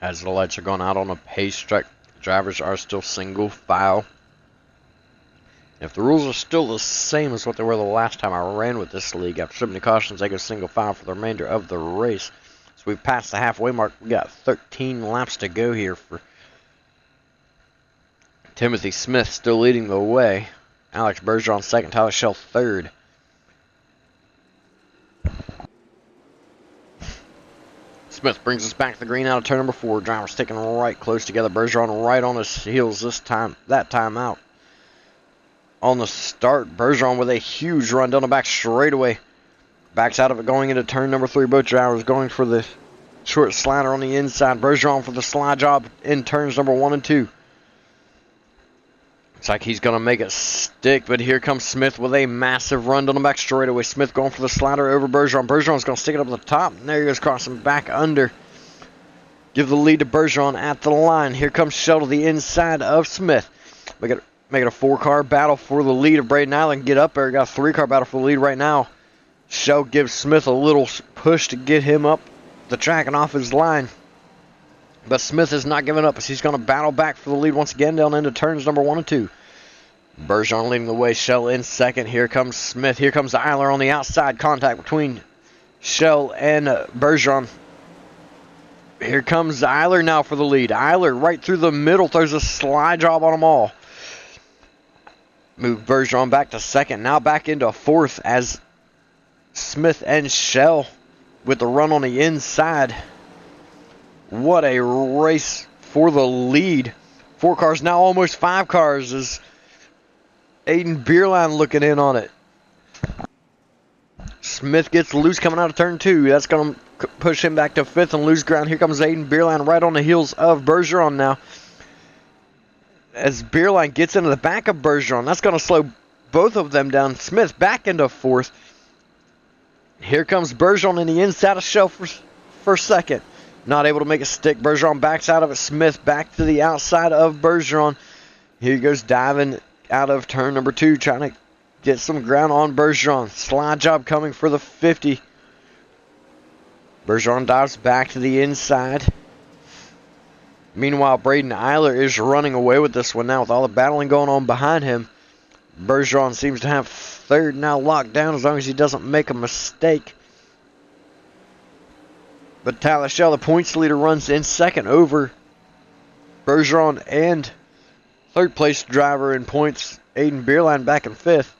As the lights are going out on a pace track, drivers are still single file. If the rules are still the same as what they were the last time I ran with this league, after so many cautions, they go single file for the remainder of the race. So we've passed the halfway mark. We got 13 laps to go here for Timothy Smith still leading the way. Alex Bergeron second, Tyler Shell third. Smith brings us back to the green out of turn number 4. Drivers sticking right close together. Bergeron right on his heels that time out. On the start, Bergeron with a huge run down the back straightaway. Backs out of it going into turn number 3. Both drivers going for the short slider on the inside. Bergeron for the slide job in turns number 1 and 2. Looks like he's going to make it stick, but here comes Smith with a massive run down the back straightaway. Smith going for the slider over Bergeron. Bergeron's going to stick it up at the top, and there he goes, crossing back under. Give the lead to Bergeron at the line. Here comes Shell to the inside of Smith. Make it a 4-car battle for the lead of Braden Island. Get up there. Got a 3-car battle for the lead right now. Shell gives Smith a little push to get him up the track and off his line. But Smith is not giving up as he's going to battle back for the lead once again down into turns number 1 and 2. Bergeron leading the way. Shell in second. Here comes Smith. Here comes Eiler on the outside. Contact between Shell and Bergeron. Here comes Eiler now for the lead. Eiler right through the middle. Throws a slide job on them all. Move Bergeron back to second. Now back into fourth as Smith and Shell with the run on the inside. What a race for the lead. 4 cars, now almost 5 cars as Aiden Beerline looking in on it. Smith gets loose coming out of turn 2. That's going to push him back to 5th and lose ground. Here comes Aiden Beerline right on the heels of Bergeron now. As Beerline gets into the back of Bergeron, that's going to slow both of them down. Smith back into 4th. Here comes Bergeron in the inside of Shell for second. Not able to make a stick. Bergeron backs out of it. Smith back to the outside of Bergeron. Here he goes diving out of turn number 2, trying to get some ground on Bergeron. Slide job coming for the 50. Bergeron dives back to the inside. Meanwhile, Braden Eiler is running away with this one now with all the battling going on behind him. Bergeron seems to have third now locked down as long as he doesn't make a mistake. But Tyler Shell, the points leader, runs in second over Bergeron and third place driver in points, Aiden Beerline, back in 5th.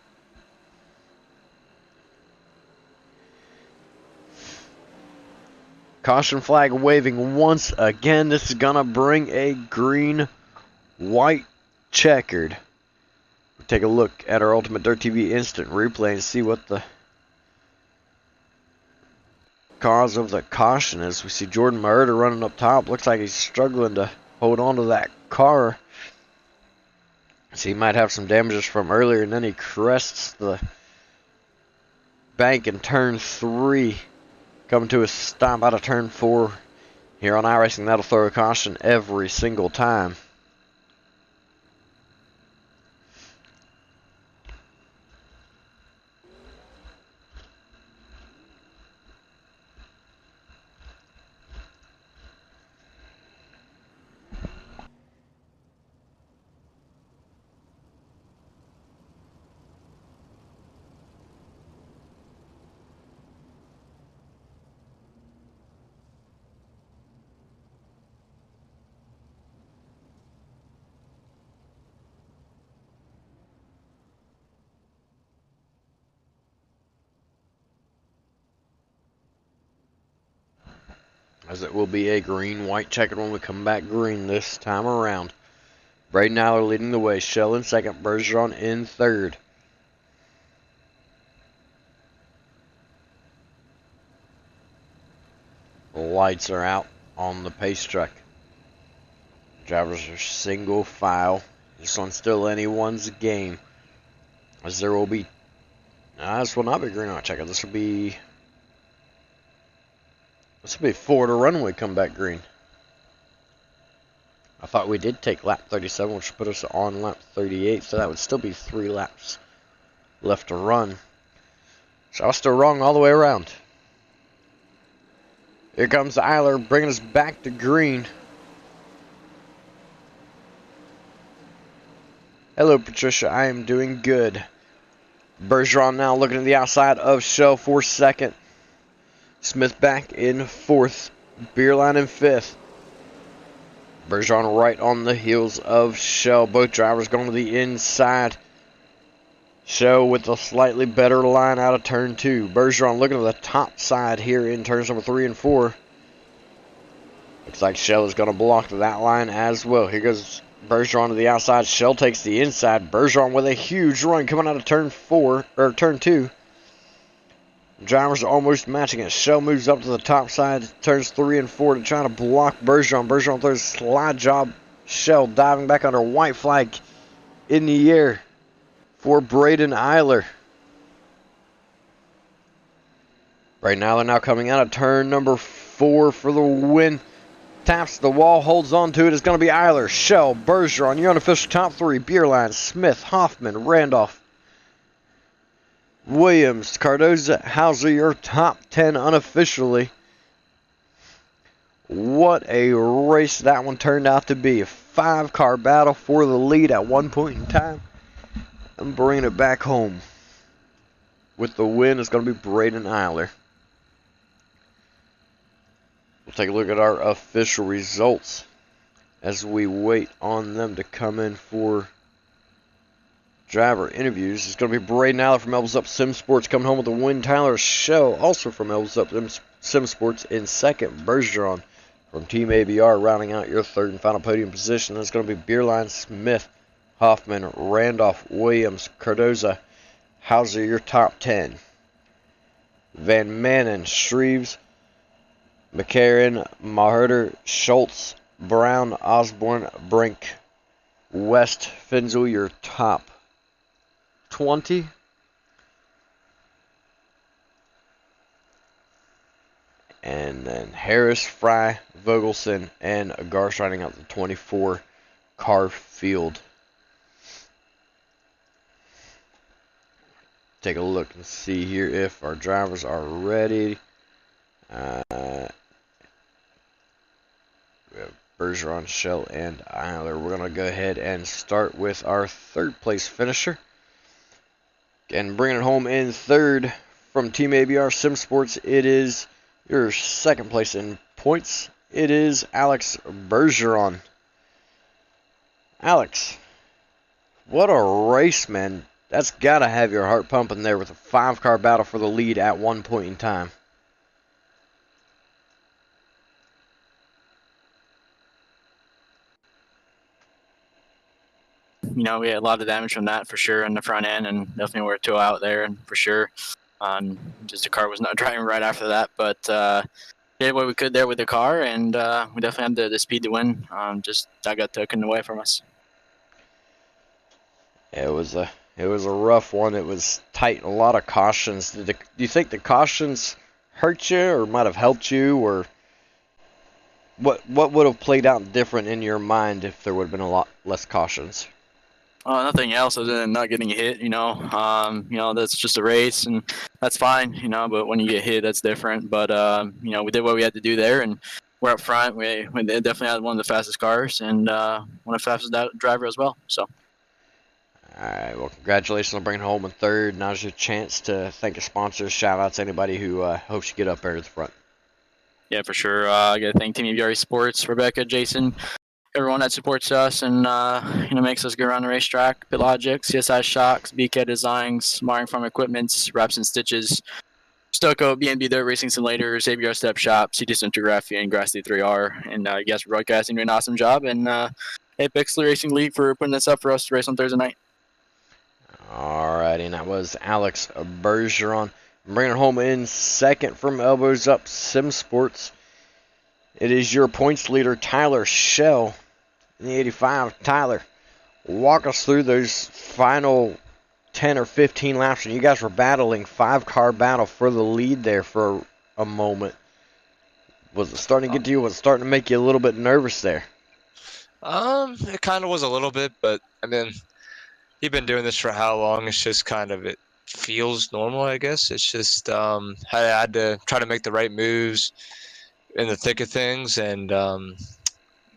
Caution flag waving once again. This is going to bring a green-white checkered. We'll take a look at our Ultimate Dirt TV instant replay and see what the cause of the caution is. We see Jordan Murder running up top. Looks like he's struggling to hold on to that car. So he might have some damages from earlier, and then he crests the bank in turn 3. Coming to a stop out of turn 4. Here on iRacing, that'll throw a caution every single time. As it will be a green-white checkered when we come back green this time around. Braden Eiler leading the way. Shell in second. Bergeron in third. Lights are out on the pace track. Drivers are single file. This one's still anyone's game. As there will be... this will not be green-white checkered. This will be 4 to runway come back green. I thought we did take lap 37, which put us on lap 38, so that would still be 3 laps left to run. So I was still wrong all the way around. Here comes Eiler bringing us back to green. Hello, Patricia. I am doing good. Bergeron now looking at the outside of Shell for second. Smith back in 4th. Beerline in 5th. Bergeron right on the heels of Shell. Both drivers going to the inside. Shell with a slightly better line out of turn 2. Bergeron looking at the top side here in turns number 3 and 4. Looks like Shell is going to block that line as well. Here goes Bergeron to the outside. Shell takes the inside. Bergeron with a huge run coming out of turn 2. Drivers are almost matching it. Shell moves up to the top side, turns 3 and 4 to try to block Bergeron. Bergeron throws a slide job. Shell diving back under white flag in the air for Braden Eiler. Braden Eiler now coming out of turn number 4 for the win. Taps the wall, holds on to it. It's going to be Eiler, Shell, Bergeron, your unofficial top 3. Beerline, Smith, Hoffman, Randolph, Williams, Cardoza, Hauser, your top 10 unofficially. What a race that one turned out to be. A 5-car battle for the lead at one point in time. I'm bringing it back home. With the win, it's going to be Braden Eiler. We'll take a look at our official results as we wait on them to come in for driver interviews. It's going to be Braden Eiler from Elbows Up Sim Sports coming home with the win. Tyler Shell, also from Elbows Up Sim Sports, in second. Bergeron from Team ABR rounding out your third and final podium position. That's going to be Beerline, Smith, Hoffman, Randolph, Williams, Cardoza, Hauser, your top 10. Van Manen, Shreves, McCarron, Maherter, Schultz, Brown, Osborne, Brink, West, Finzel, your top 20. And then Harris, Fry, Vogelson, and Garsh riding out the 24 car field. Take a look and see here if our drivers are ready. We have Bergeron, Shell, and Eiler. We're going to go ahead and start with our third place finisher. And bringing it home in third from Team ABR Sim Sports, it is your second place in points. It is Alex Bergeron. Alex, what a race, man. That's got to have your heart pumping there with a 5-car battle for the lead at one point in time. You know, we had a lot of damage from that for sure in the front end, and definitely were 2 out there, and for sure. Just the car was not driving right after that, but did what we could there with the car, and we definitely had the speed to win. Just that got taken away from us. It was a rough one. It was tight and a lot of cautions. Do you think the cautions hurt you or might have helped you, or what would have played out different in your mind if there would have been a lot less cautions? Nothing else other than not getting hit. You know, that's just a race, and that's fine. You know, but when you get hit, that's different. But you know, we did what we had to do there, and we're up front. We definitely had one of the fastest cars and one of the fastest driver as well. So. All right, well, congratulations on bringing home in third. Now's your chance to thank your sponsors, shout out to anybody who hopes you get up there to the front. Yeah, for sure. I got to thank Team ABR Sports, Rebecca, Jason, everyone that supports us and makes us go around the racetrack. Pitlogic, CSI Shocks, BK Designs, Marring Farm Equipments, Wraps and Stitches, Stoco, BNB Dirt Racing Simulators, ABR Step Shop, CT Centrography, and Grassley 3R. And you guys for broadcasting, doing an awesome job. And Apex Racing League for putting this up for us to race on Thursday night. Alrighty, and that was Alex Bergeron. Bringing it home in second from Elbows Up Sim Sports. It is your points leader, Tyler Shell, in the 85. Tyler, walk us through those final 10 or 15 laps. And you guys were battling 5-car battle for the lead there for a moment. Was it starting to get to you? Was it starting to make you a little bit nervous there? It kind of was a little bit, but I mean, you've been doing this for how long? It's just kind of, it feels normal, I guess. It's just I had to try to make the right moves in the thick of things, and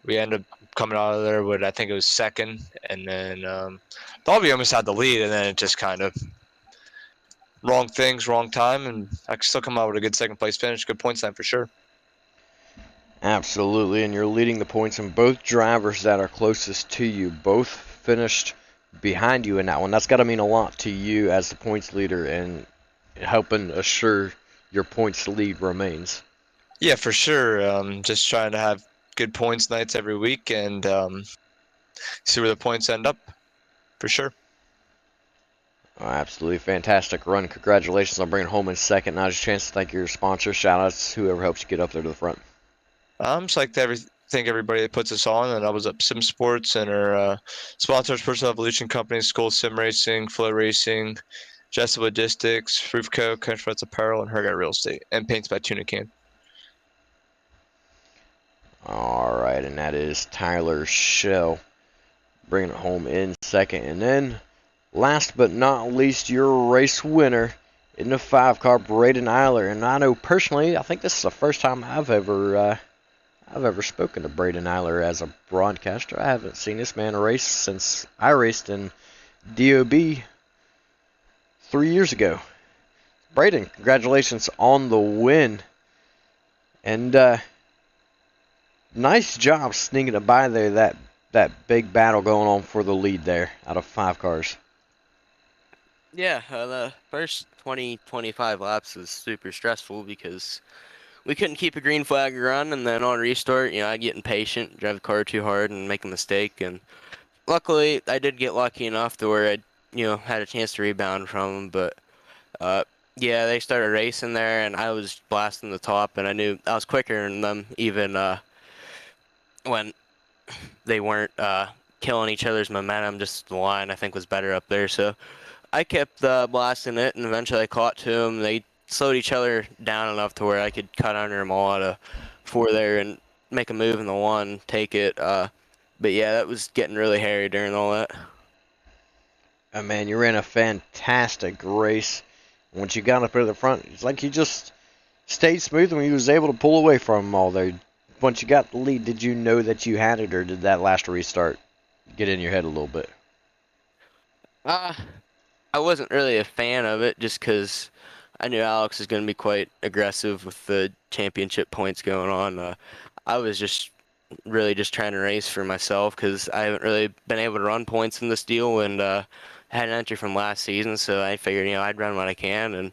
we ended up coming out of there with, I think it was second, and then thought we almost had the lead, and then it just kind of wrong things, wrong time, and I could still come out with a good second place finish, good points line for sure. Absolutely, and you're leading the points, and both drivers that are closest to you both finished behind you in that one. That's got to mean a lot to you as the points leader and helping assure your points lead remains. Yeah, for sure. Just trying to have good points nights every week and see where the points end up, for sure. Oh, absolutely fantastic run. Congratulations on bringing home in second. Now's your chance to thank your sponsors. Shout outs to whoever helps you get up there to the front. I'm psyched thank everybody that puts us on. And I was up Sim Sports and our sponsors, Personal Evolution Company, School Sim Racing, Flow Racing, Jessup Logistics, Roofco, Country Rats Apparel, and Hergot Real Estate, and Paints by Tuna Can. All right, and that is Tyler Shell bringing it home in second. And then, last but not least, your race winner in the 5-car, Braden Eiler. And I know personally, I think this is the first time I've ever spoken to Braden Eiler as a broadcaster. I haven't seen this man race since I raced in DOB 3 years ago. Braden, congratulations on the win. And nice job sneaking it by there, that big battle going on for the lead there out of 5 cars. Yeah, the first 20-25 laps was super stressful because we couldn't keep a green flag run, and then on restart, I'd get impatient, drive the car too hard, and make a mistake. And luckily, I did get lucky enough to where I, had a chance to rebound from them. But yeah, they started racing there, and I was blasting the top, and I knew I was quicker than them, even when they weren't killing each other's momentum. Just the line, I think, was better up there. So I kept blasting it, and eventually I caught to them. They slowed each other down enough to where I could cut under them all out of 4 there and make a move in the 1, take it. But yeah, that was getting really hairy during all that. Oh, man, you ran a fantastic race. Once you got up to the front, it's like you just stayed smooth when you was able to pull away from them all there. Once you got the lead, did you know that you had it, or did that last restart get in your head a little bit? I wasn't really a fan of it just because I knew Alex was going to be quite aggressive with the championship points going on. I was just really just trying to race for myself because I haven't really been able to run points in this deal, and I had an entry from last season, so I figured, I'd run what I can and,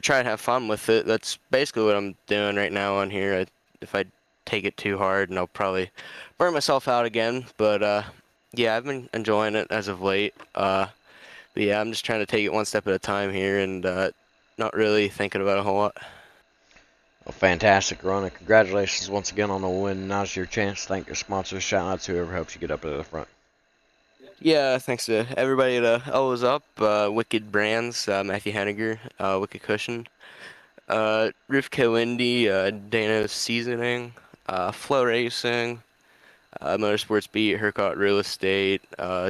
try to have fun with it. That's basically what I'm doing right now on here. If I take it too hard, and I'll probably burn myself out again. But yeah, I've been enjoying it as of late. But yeah, I'm just trying to take it one step at a time here, and not really thinking about it a whole lot. A fantastic run, and congratulations once again on the win. Now's your chance to thank your sponsors. Shout out to whoever helps you get up to the front. Yeah, thanks to everybody that was up. Wicked Brands, Matthew Henniger, Wicked Cushion, Roofco Indy, Dano's Seasoning, Flow Racing, Motorsports Beat, Hercott Real Estate,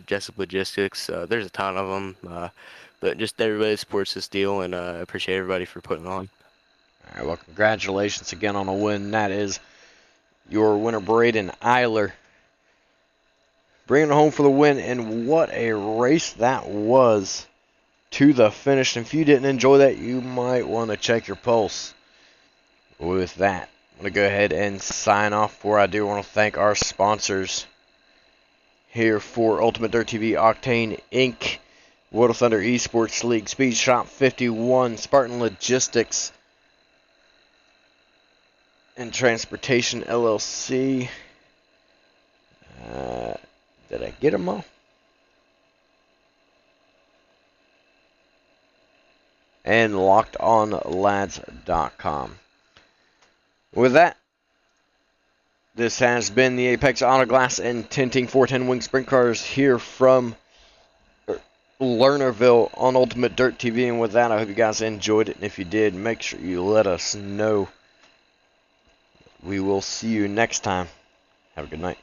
Jessup Logistics. There's a ton of them, but just everybody supports this deal, and I appreciate everybody for putting it on. All right, well, congratulations again on the win. That is your winner, Braden Eiler, bringing it home for the win. And what a race that was to the finish. And if you didn't enjoy that, you might want to check your pulse. With that, I'm going to go ahead and sign off. Before I do, I want to thank our sponsors here for Ultimate Dirt TV, Octane Inc., World of Thunder Esports League, Speed Shop 51, Spartan Logistics, and Transportation LLC. Did I get them all? And LockedOnLads.com. With that, this has been the Apex Auto Glass and Tinting 410 Wing Sprint Cars here from Lernerville on Ultimate Dirt TV. And with that, I hope you guys enjoyed it. And if you did, make sure you let us know. We will see you next time. Have a good night.